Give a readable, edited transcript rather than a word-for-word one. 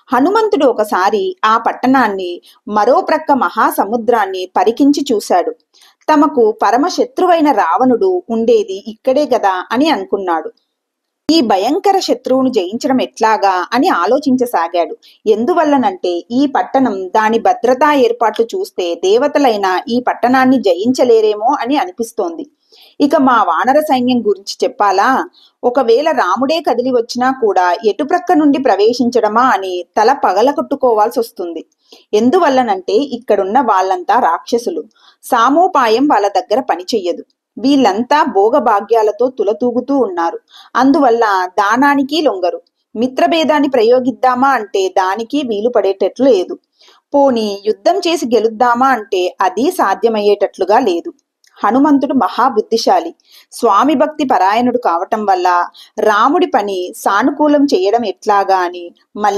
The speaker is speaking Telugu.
హనుమంతుడు ఒకసారి ఆ పట్టణాన్ని, మరో ప్రక్క మహాసముద్రాన్ని పరికించి చూశాడు. తమకు పరమశత్రువైన రావణుడు ఉండేది ఇక్కడే గదా అని అనుకున్నాడు. ఈ భయంకర శత్రువును జయించడం ఎట్లాగా అని ఆలోచించసాగాడు. ఎందువల్లనంటే ఈ పట్టణం, దాని భద్రతా ఏర్పాట్లు చూస్తే దేవతలైనా ఈ పట్టణాన్ని జయించలేరేమో అని అనిపిస్తోంది. ఇక మా వానర సైన్యం గురించి చెప్పాలా? ఒకవేళ రాముడే కదిలి వచ్చినా కూడా ఎటుప్రక్క నుండి ప్రవేశించడమా అని తల పగలగొట్టుకోవాల్సి వస్తుంది. ఎందువల్లనంటే ఇక్కడున్న వాళ్ళంతా రాక్షసులు. సామోపాయం వాళ్ళ దగ్గర పనిచెయ్యదు. వీళ్ళంతా భోగభాగ్యాలతో తులతూగుతూ ఉన్నారు. అందువల్ల దానానికి లొంగరు. మిత్రభేదాన్ని ప్రయోగిద్దామా అంటే దానికి వీలు పడేటట్లు లేదు. పోనీ యుద్ధం చేసి గెలుద్దామా అంటే అది సాధ్యమయ్యేటట్లుగా లేదు. హనుమంతుడు మహాబుద్ధిశాలి, స్వామి భక్తి పరాయణుడు కావటం వల్ల రాముడి పని సానుకూలం చేయడం ఎట్లాగా అని మళ్ళీ